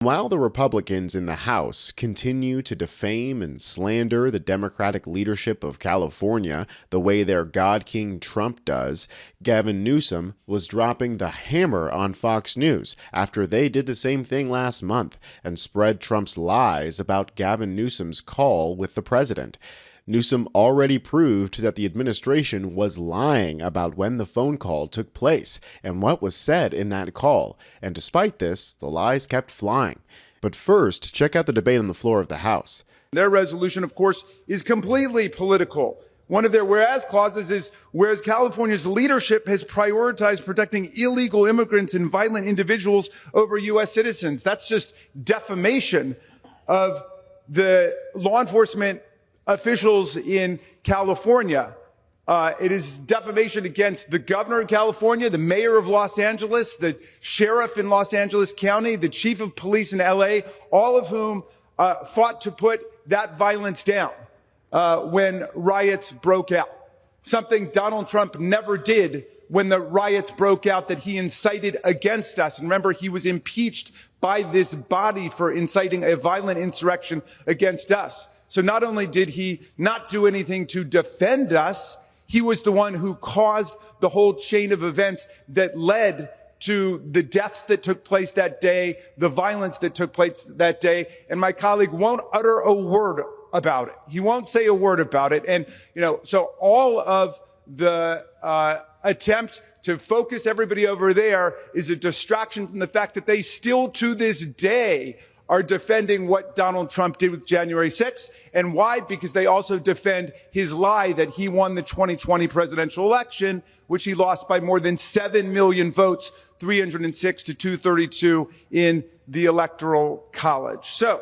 While the Republicans in the House continue to defame and slander the Democratic leadership of California the way their God King Trump does, Gavin Newsom was dropping the hammer on Fox News after they did the same thing last month and spread Trump's lies about Gavin Newsom's call with the president. Newsom already proved that the administration was lying about when the phone call took place and what was said in that call, and despite this, the lies kept flying. But first, check out the debate on the floor of the House. Their resolution, of course, is completely political. One of their whereas clauses is, whereas California's leadership has prioritized protecting illegal immigrants and violent individuals over U.S. citizens. That's just defamation of the law enforcement officials in California. It is defamation against the governor of California, the mayor of Los Angeles, the sheriff in Los Angeles County, the chief of police in LA, all of whom fought to put that violence down when riots broke out. Something Donald Trump never did when the riots broke out that he incited against us. And remember, he was impeached by this body for inciting a violent insurrection against us. So not only did he not do anything to defend us, he was the one who caused the whole chain of events that led to the deaths that took place that day, the violence that took place that day. And my colleague won't utter a word about it. He won't say a word about it. And, so all of the attempt to focus everybody over there is a distraction from the fact that they still to this day are defending what Donald Trump did with January 6th. And why? Because they also defend his lie that he won the 2020 presidential election, which he lost by more than 7 million votes, 306 to 232 in the Electoral College. So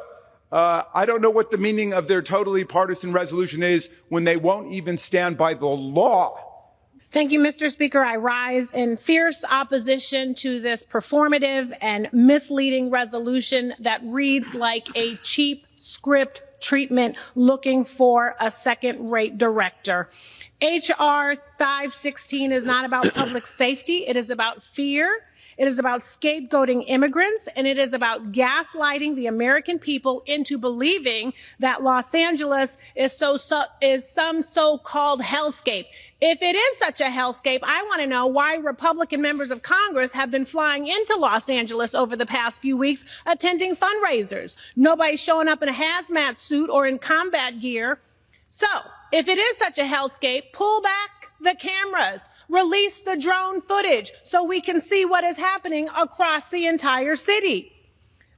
I don't know what the meaning of their totally partisan resolution is when they won't even stand by the law. Thank you, Mr. Speaker. I rise in fierce opposition to this performative and misleading resolution that reads like a cheap script treatment looking for a second-rate director. H.R. 516 is not about public safety. It is about fear. It is about scapegoating immigrants, and it is about gaslighting the American people into believing that Los Angeles is some so-called hellscape. If it is such a hellscape, I want to know why Republican members of Congress have been flying into Los Angeles over the past few weeks attending fundraisers. Nobody's showing up in a hazmat suit or in combat gear. So, if it is such a hellscape, pull back the cameras, release the drone footage so we can see what is happening across the entire city.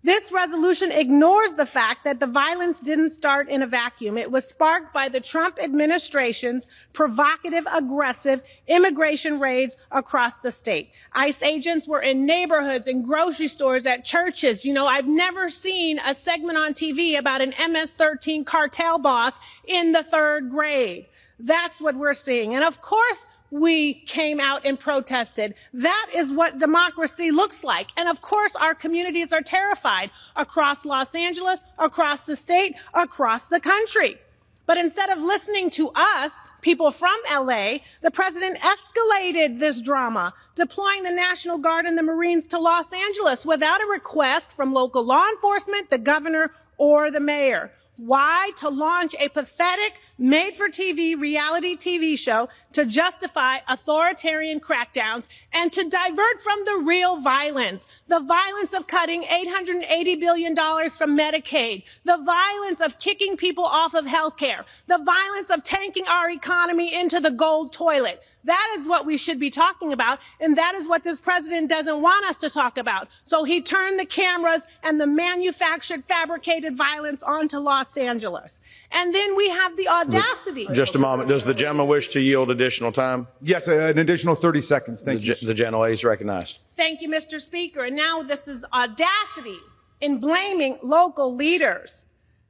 This resolution ignores the fact that the violence didn't start in a vacuum. It was sparked by the Trump administration's provocative, aggressive immigration raids across the state. ICE agents were in neighborhoods, in grocery stores, at churches. I've never seen a segment on TV about an MS-13 cartel boss in the 3rd grade. That's what we're seeing. And of course, we came out and protested. That is what democracy looks like. And of course, our communities are terrified across Los Angeles, across the state, across the country. But instead of listening to us, people from LA, the president escalated this drama, deploying the National Guard and the Marines to Los Angeles without a request from local law enforcement, the governor, or the mayor. Why? To launch a pathetic, made-for-TV reality TV show to justify authoritarian crackdowns and to divert from the real violence, the violence of cutting $880 billion from Medicaid, the violence of kicking people off of health care, the violence of tanking our economy into the gold toilet. That is what we should be talking about, and that is what this president doesn't want us to talk about. So he turned the cameras and the manufactured, fabricated violence onto Los Angeles. And then we have the audacity. Just a moment. Does the gentleman wish to yield additional time? Yes, an additional 30 seconds. Thank you. The gentlelady is recognized. Thank you, Mr. Speaker. And now this is audacity in blaming local leaders.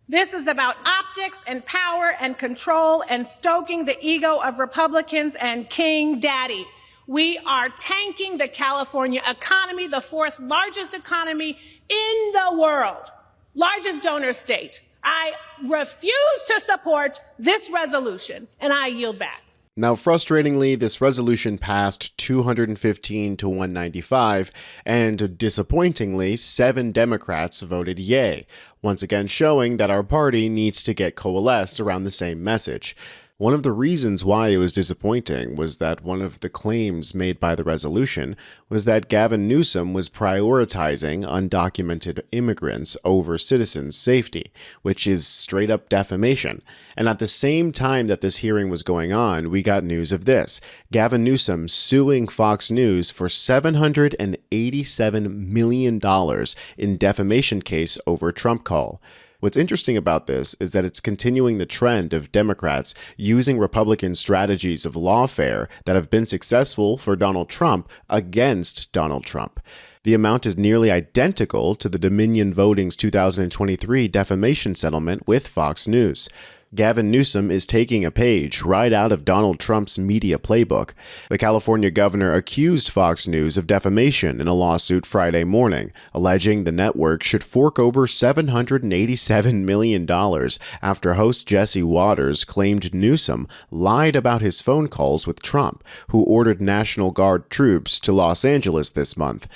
This is about optics and power and control and stoking the ego of Republicans and King Daddy. We are tanking the California economy, the 4th largest economy in the world, largest donor state. I refuse to support this resolution, and I yield back. Now, frustratingly, this resolution passed 215 to 195, and disappointingly, 7 Democrats voted yay, once again showing that our party needs to get coalesced around the same message. One of the reasons why it was disappointing was that one of the claims made by the resolution was that Gavin Newsom was prioritizing undocumented immigrants over citizens' safety, which is straight up defamation. And at the same time that this hearing was going on, we got news of this: Gavin Newsom suing Fox News for $787 million in defamation case over Trump call. What's interesting about this is that it's continuing the trend of Democrats using Republican strategies of lawfare that have been successful for Donald Trump against Donald Trump. The amount is nearly identical to the Dominion Voting's 2023 defamation settlement with Fox News. Gavin Newsom is taking a page right out of Donald Trump's media playbook. The California governor accused Fox News of defamation in a lawsuit Friday morning, alleging the network should fork over $787 million after host Jesse Waters claimed Newsom lied about his phone calls with Trump, who ordered National Guard troops to Los Angeles this month.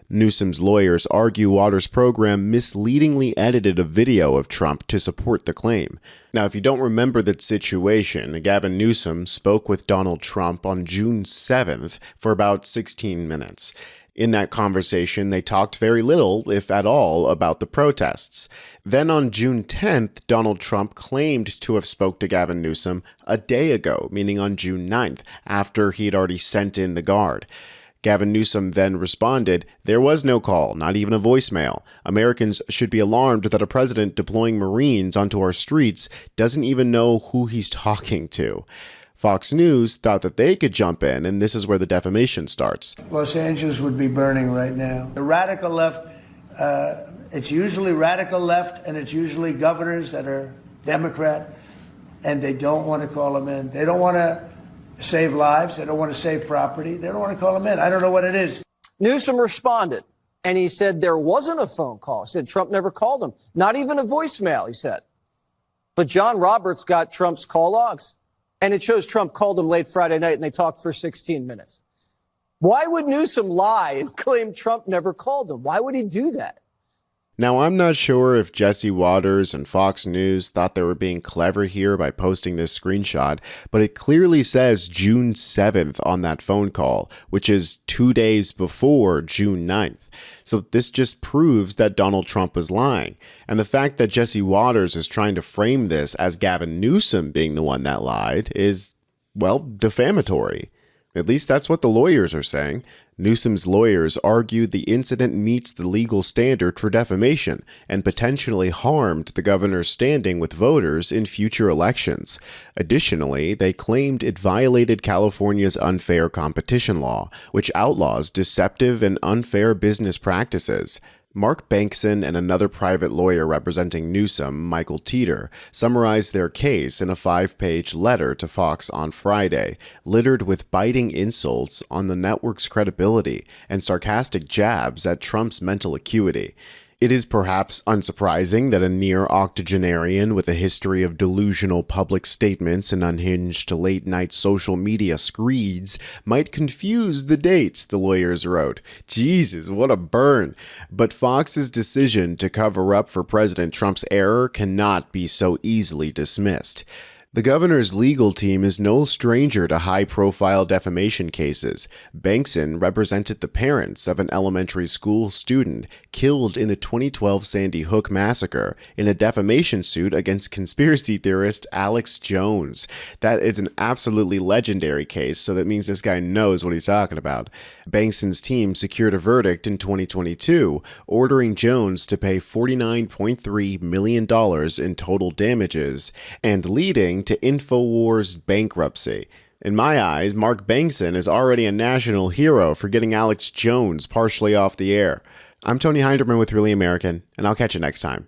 Newsom's lawyers argue Waters' program misleadingly edited a video of Trump to support the claim. Now, if you don't remember that situation, Gavin Newsom spoke with Donald Trump on June 7th for about 16 minutes. In that conversation, they talked very little, if at all, about the protests. Then on June 10th, Donald Trump claimed to have spoke to Gavin Newsom a day ago, meaning on June 9th, after he had already sent in the Guard. Gavin Newsom then responded, "There was no call, not even a voicemail. Americans should be alarmed that a president deploying Marines onto our streets doesn't even know who he's talking to." Fox News thought that they could jump in, and this is where the defamation starts. Los Angeles would be burning right now. The radical left, it's usually radical left, and it's usually governors that are Democrat, and they don't want to call them in. They don't want to save lives. They don't want to save property. They don't want to call them in. I don't know what it is. Newsom responded, and he said there wasn't a phone call. He said Trump never called him. Not even a voicemail, he said. But John Roberts got Trump's call logs, and it shows Trump called him late Friday night, and they talked for 16 minutes. Why would Newsom lie and claim Trump never called him? Why would he do that? Now, I'm not sure if Jesse Waters and Fox News thought they were being clever here by posting this screenshot, but it clearly says June 7th on that phone call, which is 2 days before June 9th. So this just proves that Donald Trump was lying. And the fact that Jesse Waters is trying to frame this as Gavin Newsom being the one that lied is, well, defamatory. At least that's what the lawyers are saying. Newsom's lawyers argued the incident meets the legal standard for defamation and potentially harmed the governor's standing with voters in future elections. Additionally, they claimed it violated California's unfair competition law, which outlaws deceptive and unfair business practices. Mark Bankson and another private lawyer representing Newsom, Michael Teeter, summarized their case in a 5-page letter to Fox on Friday, littered with biting insults on the network's credibility and sarcastic jabs at Trump's mental acuity. It is perhaps unsurprising that a near octogenarian with a history of delusional public statements and unhinged late-night social media screeds might confuse the dates, the lawyers wrote. Jesus, what a burn. But Fox's decision to cover up for President Trump's error cannot be so easily dismissed. The governor's legal team is no stranger to high-profile defamation cases. Bankson represented the parents of an elementary school student killed in the 2012 Sandy Hook massacre in a defamation suit against conspiracy theorist Alex Jones. That is an absolutely legendary case, so that means this guy knows what he's talking about. Bankson's team secured a verdict in 2022, ordering Jones to pay $49.3 million in total damages, and leading to InfoWars bankruptcy. In my eyes, Mark Bankson is already a national hero for getting Alex Jones partially off the air. I'm Tony Hinderman with Really American, and I'll catch you next time.